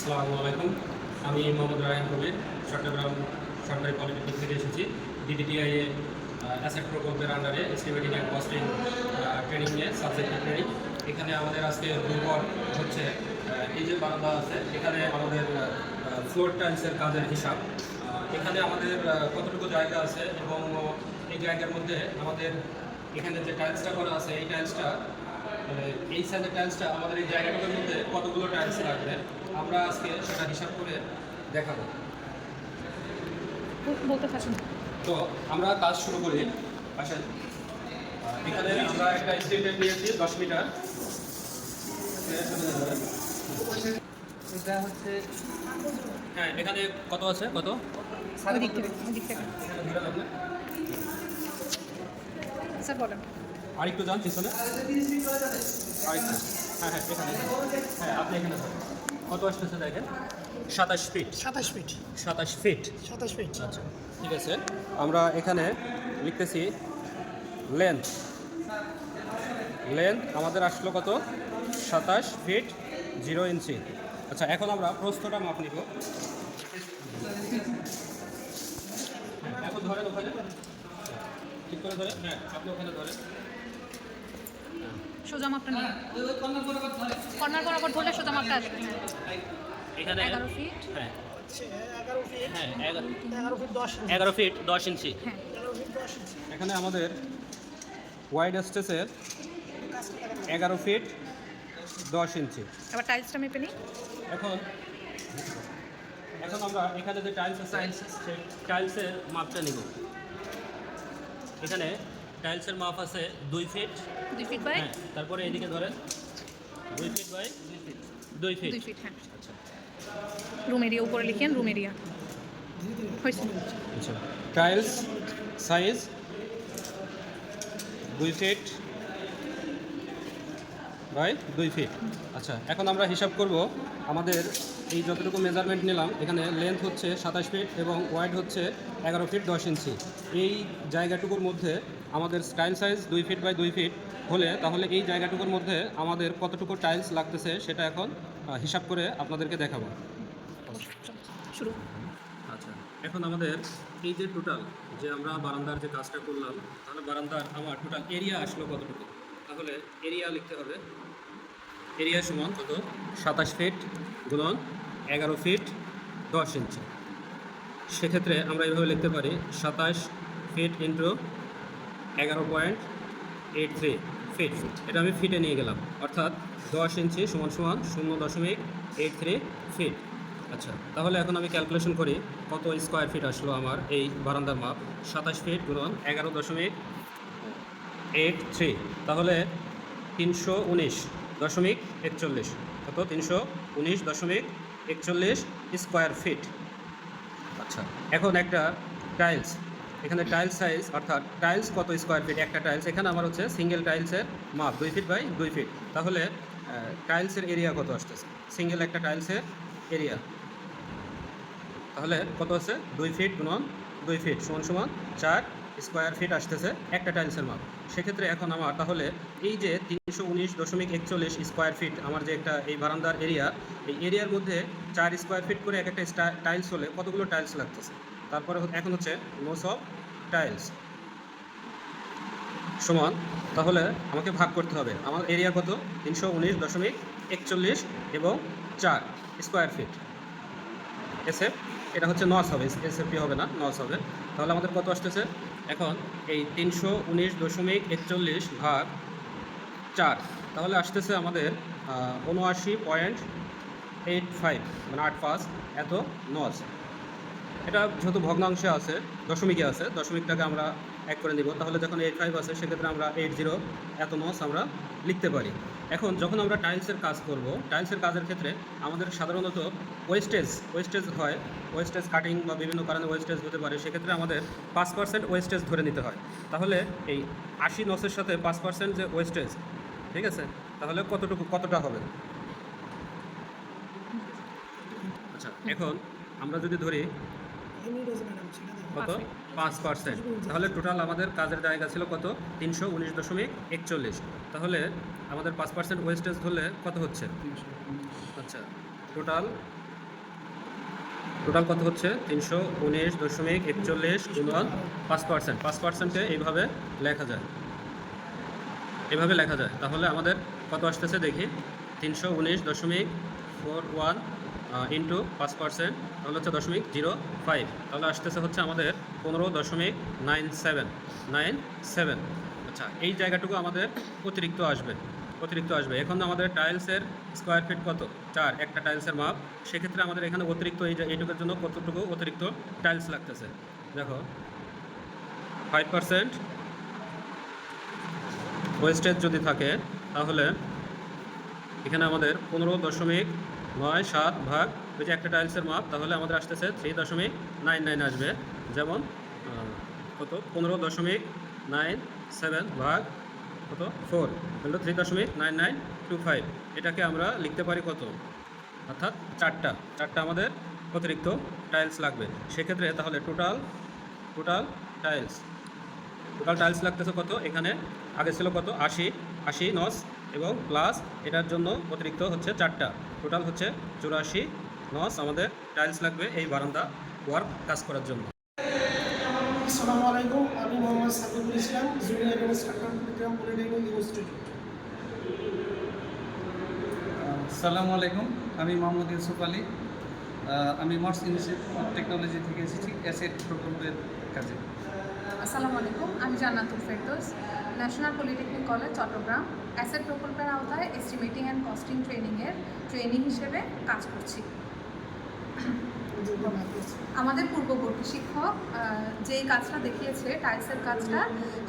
আসসালামু আলাইকুম। আমি মোহাম্মদ রায়হান কবির, চট্টগ্রাম সরকারি পলিটেকনিক থেকে এসেছি। ডিডিটিআই অ্যাসেট প্রকল্পের আন্ডারে এস্টিমেটিং অ্যান্ড কস্টিং ট্রেনিং নিয়ে সাবজেক্টের ট্রেনিং। এখানে আমাদের আজকে দুর্বল হচ্ছে এই যে বারান্দা আছে, এখানে আমাদের ফ্লোর টাইলসের কাজের হিসাব। এখানে আমাদের কতটুকু জায়গা আছে এবং এই জায়গার মধ্যে আমাদের এখানে যে টাইলসটা করা আছে, এই টাইলসটা এই সাইজের টাইলসটা আমাদের এই জায়গাটার মধ্যে কতগুলো টাইলস লাগবে আমরা আজকে সেটা হিসাব করে দেখাবো। বলতে থাকুন। তো আমরা কাজ শুরু করি। আসেন, এখানে আমরা একটা স্টেটেড নিয়েছি 10 মিটার। এটা হচ্ছে হ্যাঁ, এখানে কত আছে? কত? ওই দিক থেকে এখানে ধরে রাখবেন। স্যার বলেন। আরেকটু যান পিছনে, আরেকটু। হ্যাঁ হ্যাঁ, এখানে। হ্যাঁ, আপনি এখানে ধরেন। কত আসতেছে দেখেন? 27 ফিট। 27 fit 27 fit. 27 ফিট আচ্ছা, ঠিক আছে। আমরা এখানে লিখতেছি লেন্থ আমাদের আসলো কত? 27 ফিট 0 ইঞ্চি। আচ্ছা, এখন আমরা প্রস্থটা মাপ নিব। এখন ধরেন ওখানে, ঠিক করে ধরেন। হ্যাঁ, আপনি ওখানে ধরেন। সোজা মাপটা নিয়ে কর্নার বরাবর ধরলে সোজা মাপটা আসবে। এখানে 11 ফিট। হ্যাঁ 11 ফিট হ্যাঁ 11 ফিট 10 ইঞ্চি 11 ফিট 10 ইঞ্চি। হ্যাঁ 11 ফিট 10 ইঞ্চি এখানে আমাদের ওয়াইড স্টেসের 11 ফিট 10 ইঞ্চি। এবার টাইলসটা মেপে নিই। এখন আমরা এখানে যে টাইলস আছে সেই টাইলসের মাপটা নিব। এখানে টাইলসের মাপ আছে 2 ফিট। 2 ফিট বাই হ্যাঁ, তারপরে এদিকে ধরেন 2 ফিট বাই 2 ফিট। 2 ফিট। হ্যাঁ, আচ্ছা রুম এরিয়া উপরে লিখেন, রুম এরিয়া হয়েছে। আচ্ছা, tiles size 2 feet by 2 feet. আচ্ছা, এখন আমরা হিসাব করব আমাদের এই যতটুকু মেজারমেন্ট নিলাম। এখানে লেন্থ হচ্ছে 27 ফিট এবং ওয়াইড হচ্ছে 11 ফিট 10 ইঞ্চি। এই জায়গাটুকুর মধ্যে আমাদের স্টাইল সাইজ 2 ফিট বাই 2 ফিট হলে তাহলে এই জায়গাটুকুর মধ্যে আমাদের কতটুকু টাইলস লাগতেছে সেটা এখন হিসাব করে আপনাদেরকে দেখাবো। শুরু। আচ্ছা, এখন আমাদের এই যে টোটাল যে আমরা বারান্দার যে কাজটা করলাম, তাহলে বারান্দার আমার টোটাল এরিয়া আসলো কতটুকু? তাহলে এরিয়া লিখতে হবে। এরিয়া সমান কত? 27 ফিট গুণন 11 ফিট 10 ইঞ্চি। সেক্ষেত্রে আমরা এইভাবে লিখতে পারি 27 ফিট ইন্টু 11.83 ফিট। এটা আমি ফিটে নিয়ে গেলাম, অর্থাৎ 10 ইঞ্চি সমান সমান 0.83 ফিট। আচ্ছা, তাহলে এখন আমি ক্যালকুলেশন করি কত স্কোয়ার ফিট আসলো আমার এই বারান্দার মাপ। 27 ফিট গুণন 11.83, তাহলে 319.41। কত? 319.41 স্কোয়ার ফিট। আচ্ছা, এখন একটা টাইলস, এখানে টাইলস সাইজ অর্থাৎ টাইলস কত স্কোয়ার ফিট? একটা টাইলস এখানে আমার হচ্ছে সিঙ্গেল টাইলসের মাপ 2 ফিট বাই 2 ফিট। তাহলে টাইলসের এরিয়া কত আসতেছে? সিঙ্গেল একটা টাইলসের এরিয়া তাহলে কত আছে? 2 ফিট গুণন 2 ফিট সমান সমান 4 স্কোয়ার ফিট আসতেছে একটা টাইলসের মাপ। সেক্ষেত্রে এখন আমার তাহলে এই যে 319.41 স্কোয়ার ফিট আমার যে একটা এই বারান্দার এরিয়া, এই এরিয়ার মধ্যে 4 স্কোয়ার ফিট করে এক একটা টাইলস হলে কতগুলো টাইলস লাগতেছে? তারপরে এখন হচ্ছে মোস অফ টাইলস সমান, তাহলে আমাকে ভাগ করতে হবে। আমার এরিয়া কত? 319.41 এবং 4 স্কোয়ার ফিট। এসএফ, এটা হচ্ছে নস হবে, এসএফপি হবে না, নস হবে। তাহলে আমাদের কত আসতেছে? এখন এই 319.41 ভাগ 4, তাহলে আসতেছে আমাদের 79.85 মানে 85 এত নস। এটা যেহেতু ভগ্নাংশে আছে, দশমিকে আছে, দশমিকটাকে আমরা এক করে নিব। তাহলে যখন 85 আছে সেক্ষেত্রে আমরা 80 এত নস আমরা লিখতে পারি। এখন যখন আমরা টাইলসের কাজ করব, টাইলসের কাজের ক্ষেত্রে আমাদের সাধারণত ওয়েস্টেজ হয়, ওয়েস্টেজ কাটিং বা বিভিন্ন কারণে ওয়েস্টেজ হতে পারে। সেক্ষেত্রে আমাদের 5% ওয়েস্টেজ ধরে নিতে হয়। তাহলে এই 80 নসের সাথে 5% যে ওয়েস্টেজ, ঠিক আছে, তাহলে কতটা হবে? আচ্ছা, এখন আমরা যদি ধরি কত? 5%, তাহলে টোটাল আমাদের কাজের জায়গা ছিল কত? 319.41। তাহলে আমাদের 5% ওয়েস্টেজ ধরলে কত হচ্ছে? আচ্ছা, টোটাল টোটাল কত হচ্ছে 319.41 গুণন 5%। 5%-এ এইভাবে লেখা যায়, এভাবে লেখা যায়। তাহলে আমাদের কত আসতেছে দেখি, 319.41 ইন্টু 5%, তাহলে হচ্ছে 0.05, তাহলে আসতেছে হচ্ছে আমাদের 15.97। আচ্ছা, এই জায়গাটুকু আমাদের অতিরিক্ত আসবে, অতিরিক্ত আসবে। এখন আমাদের টাইলসের স্কোয়ার ফিট কত, 4, একটা টাইলসের মাপ। সেক্ষেত্রে আমাদের এখানে অতিরিক্ত এইটুকুর জন্য কতটুকু অতিরিক্ত টাইলস লাগতেছে, দেখো 5% ওয়েস্টেজ যদি থাকে, তাহলে এখানে আমাদের 15.97 ভাগ ওই যে একটা টাইলসের মাপ, তাহলে আমাদের আসতেছে 3.99 আসবে। যেমন কত, 15.97 ভাগ কত 4 হলো 3.9925। এটাকে আমরা লিখতে পারি কত, অর্থাৎ চারটা আমাদের অতিরিক্ত টাইলস লাগবে। সেক্ষেত্রে তাহলে টোটাল টাইলস লাগতেছে কত, এখানে আগে ছিল কত 80 নস, এবং প্লাস এটার জন্য অতিরিক্ত হচ্ছে 4টা, টোটাল হচ্ছে 84 নস আমাদের টাইলস লাগবে এই বারান্দা ওয়ার্ক কাজ করার জন্য। আসসালামু আলাইকুম, আমি Mohammad Sakibul Islam, junior instructor, Kurigram polytechnic institute. আসসালামু আলাইকুম, আমি মোহাম্মদ ইউসুফ আলী। আমি মার্স ইনস্টিটিউট অফ টেকনোলজি থেকে এসেছি অ্যাসেট প্রকল্পের কাজে। আসসালামু আলাইকুম, আমি Jannatul Ferdous, national polytechnic college Chattogram, ASSET প্রকল্পের আওতায় এস্টিমেটিং অ্যান্ড কস্টিং ট্রেনিং হিসেবে কাজ করছি। আমাদের পূর্ববর্তী শিক্ষক যেই কাজটা দেখিয়েছে টাইলসের কাজটা,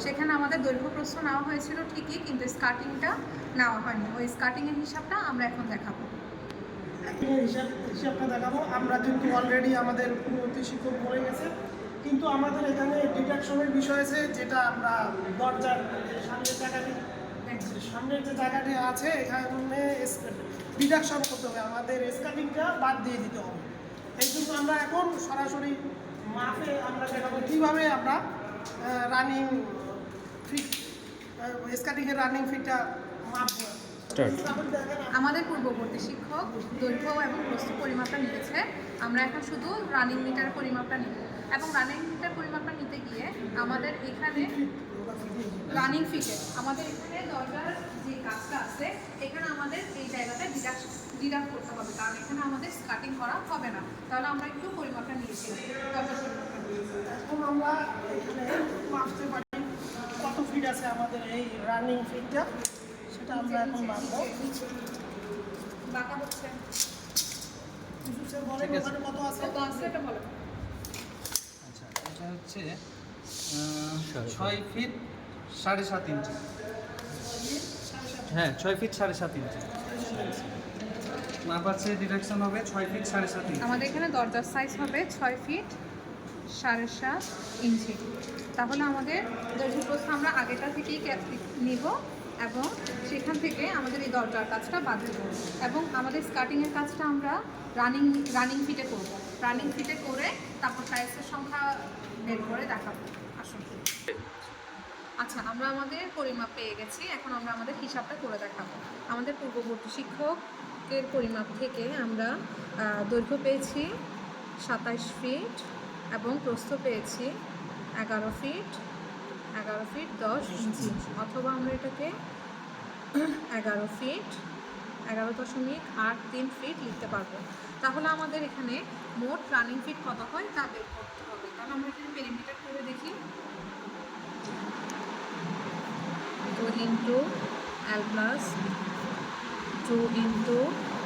সেখানে আমাদের দৈর্ঘ্য প্রস্থ নেওয়া হয়েছিল ঠিকই, কিন্তু স্কার্টিংটা নেওয়া হয়নি। ওই স্কার্টিংয়ের হিসাবটা আমরা এখন দেখাবো। হিসাবটা দেখাবো। আমরা কিন্তু অলরেডি আমাদের পূর্ববর্তী শিক্ষক বলে গেছে, কিন্তু আমাদের এখানে ডিডাকশনের বিষয় আছে, যেটা আমরা দরজার সামনের যে জায়গাটি আছে এখানে ডিডাকশন করতে হবে, আমাদের স্কার্টিংটা বাদ দিয়ে দিতে হবে। এই জন্য আমরা এখন সরাসরি মাপে আমরা দেখাবো কীভাবে আমরা রানিং ফিট, স্কার্টিংয়ের রানিং ফিটটা মাপবো। আমাদের পূর্ববর্তী শিক্ষক দৈর্ঘ্য এবং প্রস্থ পরিমাপটা নিয়েছে, আমরা এখন শুধু রানিং মিটার পরিমাপটা নিব। এবং রানিং মিটার পরিমাপটা নিতে গিয়ে আমাদের এখানে রানিং ফিটে আমাদের এখানে দরজার যে কাজটা আছে, এখানে আমাদের এই জায়গাটা ডিডাক্ট করতে হবে, কারণ এখানে আমাদের স্কার্টিং করা হবে না। তাহলে আমরা একটু পরিমাপটা নিয়েছি, দরজার পরিমাপটা নিয়েছি। এখন আমরা এখানে মাপতে পারি কত ফিট আছে আমাদের এই রানিং ফিটটা, সেটা আমরা এখন মাপবো। বাঁকা হচ্ছে, বলেন ওখানে কত আছে। কত আছে এটা বলো। আচ্ছা, এটা হচ্ছে 6 ফিট 7.5 ইঞ্চি। হ্যাঁ, 6 ফিট 7.5 ইঞ্চি মাপ আছে। ডিডাকশন হবে 6 ফিট 7.5 ইঞ্চি। আমাদের এখানে দরজার সাইজ হবে 6 ফিট 7.5 ইঞ্চি। তাহলে আমাদের দৈর্ঘ্য প্রস্থ আমরা আগেটা থেকেই নিব, এবং সেখান থেকে আমাদের এই দরজার কাজটা বাদ দেব, এবং আমাদের স্কার্টিংয়ের কাজটা আমরা রানিং ফিটে করব। রানিং ফিটে করে তারপর টাইলসের সংখ্যা বের করে দেখাবো। আসুন। আচ্ছা, আমরা আমাদের পরিমাপ পেয়ে গেছি, এখন আমরা আমাদের হিসাবটা করে দেখাবো। আমাদের পূর্ববর্তী শিক্ষকের পরিমাপ থেকে আমরা দৈর্ঘ্য পেয়েছি 27 ফিট এবং প্রস্থ পেয়েছি 11 ফিট 10 ইঞ্চি, অথবা আমরা এটাকে 11 ফিট 11.83 ফিট লিখতে পারবো। তাহলে আমাদের এখানে মোট রানিং ফিট কত হয় তা বের করতে হবে। তাহলে আমরা এখানে পেরিমিটার করে দেখি। 2 into L plus 2 into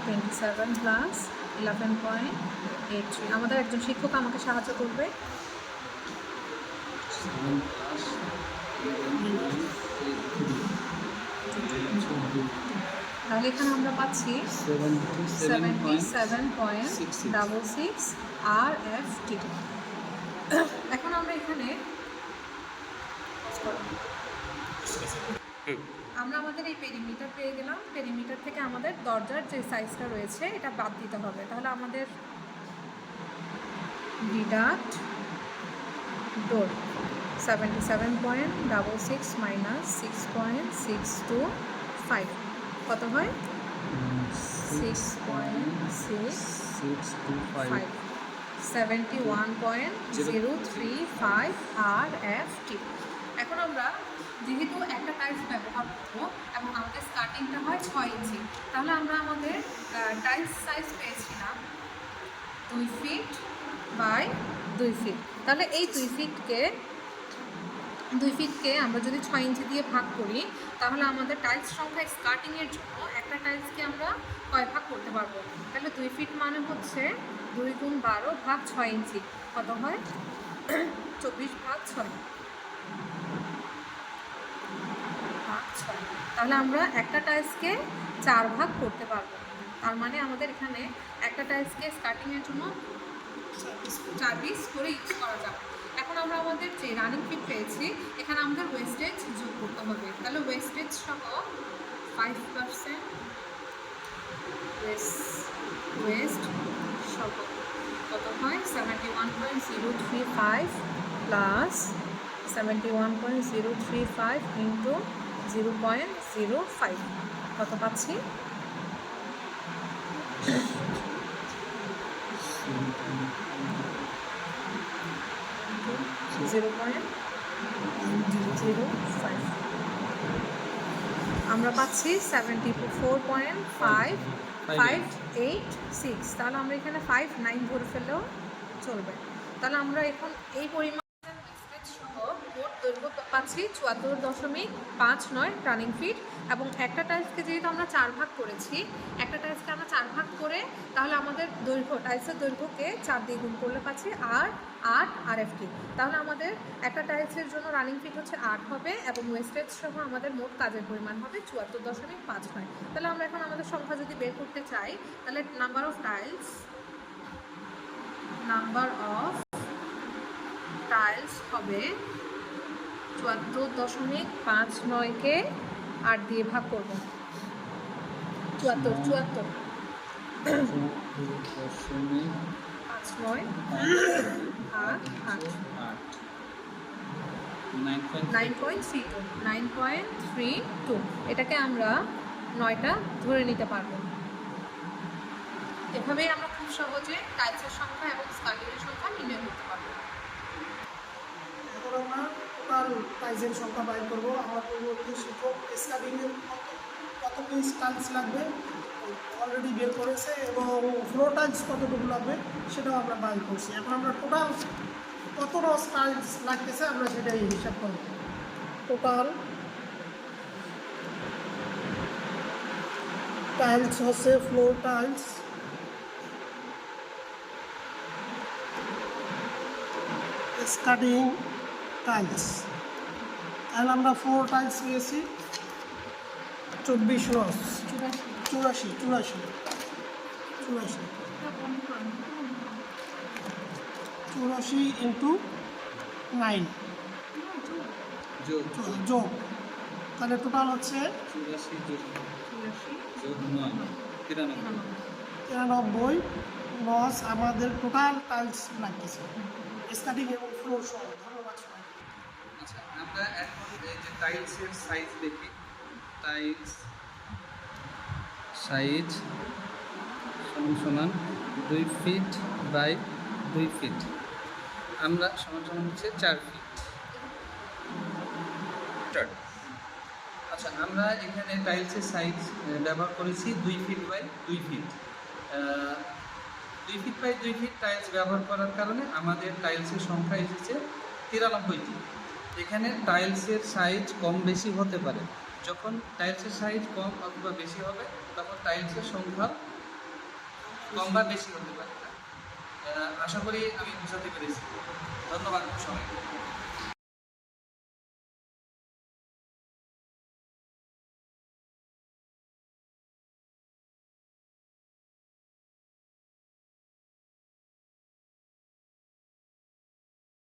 27 plus 11.83। আমাদের একজন শিক্ষক আমাকে সাহায্য করবে। তাহলে এখানে আমরা পাচ্ছি 77.66 RFT। এখন আমরা এখানে আমাদের এই পেরিমিটার পেয়ে গেলাম। পেরিমিটার থেকে আমাদের দরজার যে সাইজটা রয়েছে এটা বাদ দিতে হবে। তাহলে আমাদের ডিডাক্ট ডোর 77.66 মাইনাস 6.625 কত হয়? 6.625 71.035 RFT। এখন আমরা যেহেতু একটা টাইলস ব্যবহার করবো এবং আমাদের স্কার্টিংটা হয় 6 ইঞ্চি, তাহলে আমরা আমাদের টাইলস সাইজ পেয়েছিলাম 2 ফিট বাই 2 ফিট। তাহলে এই 2 ফিটকে আমরা যদি 6 ইঞ্চি দিয়ে ভাগ করি, তাহলে আমাদের টাইলস সংখ্যা স্কার্টিংয়ের জন্য একটা টাইলসকে আমরা কয় ভাগ করতে পারবো? তাহলে 2 ফিট মানে হচ্ছে 2 গুণ 12 ভাগ 6 ইঞ্চি, কত হয়? 24 ভাগ 6 ভাগ 6। তাহলে আমরা একটা টাইলসকে 4 ভাগ করতে পারবো। তার মানে আমাদের এখানে একটা টাইলসকে স্কার্টিংয়ের জন্য 4 পিস করে ইউজ করা যাবে। এখন আমরা আমাদের যে রানিং ফিট পেয়েছি, এখানে আমাদের ওয়েস্টেজ যোগ করতে হবে। তাহলে ওয়েস্টেজ সহ 5% ওয়েস্ট সহ কত হয়? 71.035 প্লাস 71.035 ইন্টু 0.05 কত পাচ্ছি? 0.005 আমরা পাচ্ছি 74.586। তাহলে আমরা এখানে 59 ধরে ফেলেও চলবে। তাহলে আমরা এখন এই পরিমাণ সহ মোট দৈর্ঘ্য পাচ্ছি 74.59 রানিং ফিট। এবং একটা টাইলসকে যেহেতু আমরা 4 ভাগ করেছি, একটা টাইলসকে আমরা 4 ভাগ করে তাহলে আমাদের দৈর্ঘ্য, টাইলসের দৈর্ঘ্যকে 4 দিয়ে গুণ করলে পাচ্ছি 8 RFT। তাহলে আমাদের একটা টাইলসের জন্য রানিং ফিট হচ্ছে 8 হবে এবং ওয়েস্টেজ সহ আমাদের মোট কাজের পরিমাণ হবে 74.59। তাহলে আমরা এখন আমাদের সংখ্যা যদি বের করতে চাই, তাহলে নাম্বার অফ টাইলস হবে 74.59কে 8 দিয়ে ভাগ করব। 74 9.32 এটাকে আমরা 9টা ধরে নিতে পারবো। এভাবেই আমরা খুব সহজে টাইলসের সংখ্যা এবং স্কার্টিংয়ের সংখ্যা নির্ণয় করতে পারবো। এখন আমরা টোটাল টাইলসের সংখ্যা বাইর করবো। আমরা পূর্ববর্তী শিক্ষক স্কার্টিংয়ের কত পিস টাইলস লাগবে অলরেডি বের করেছে এবং ফ্লোর টাইলস কতটুকু লাগবে সেটাও আমরা বাইর করছি। এখন আমরা টোটাল কত রস টাইলস লাগতেছে আমরা সেটাই হিসাব করব। টোটাল টাইলস হচ্ছে ফ্লোর টাইলস স্কার্টিং টাইলস, তাহলে আমরা ফ্লোর টাইলস পেয়েছি 24 রস 84 ইন্টু 9 যোগ, তাহলে টোটাল হচ্ছে 93 রস আমাদের টোটাল টাইলস লাগতেছে স্কার্টিং এবং ফ্লোর সহ। ধন্যবাদ সবাই। আচ্ছা, আমরা এখন এই যে টাইলসের সাইজ দেখি। টাইলস সাইজ সমান 2 ফিট বাই 2 ফিট, আমরা সমান হচ্ছে 4 ফিট। আচ্ছা, আমরা এখানে টাইলসের সাইজ ব্যবহার করেছি 2 feet by 2 feet. 2 feet by 2 feet tiles ব্যবহার করার কারণে আমাদের টাইলসের সংখ্যা এসেছে 93টি। এখানে টাইলসের সাইজ কম বেশি হতে পারে। যখন টাইলসের সাইজ কম অথবা বেশি হবে, তখন টাইলসের সংখ্যা কম বা বেশি হতে পারে। আশা করি আমি বোঝাতে পেরেছি। ধন্যবাদ সবাইকে।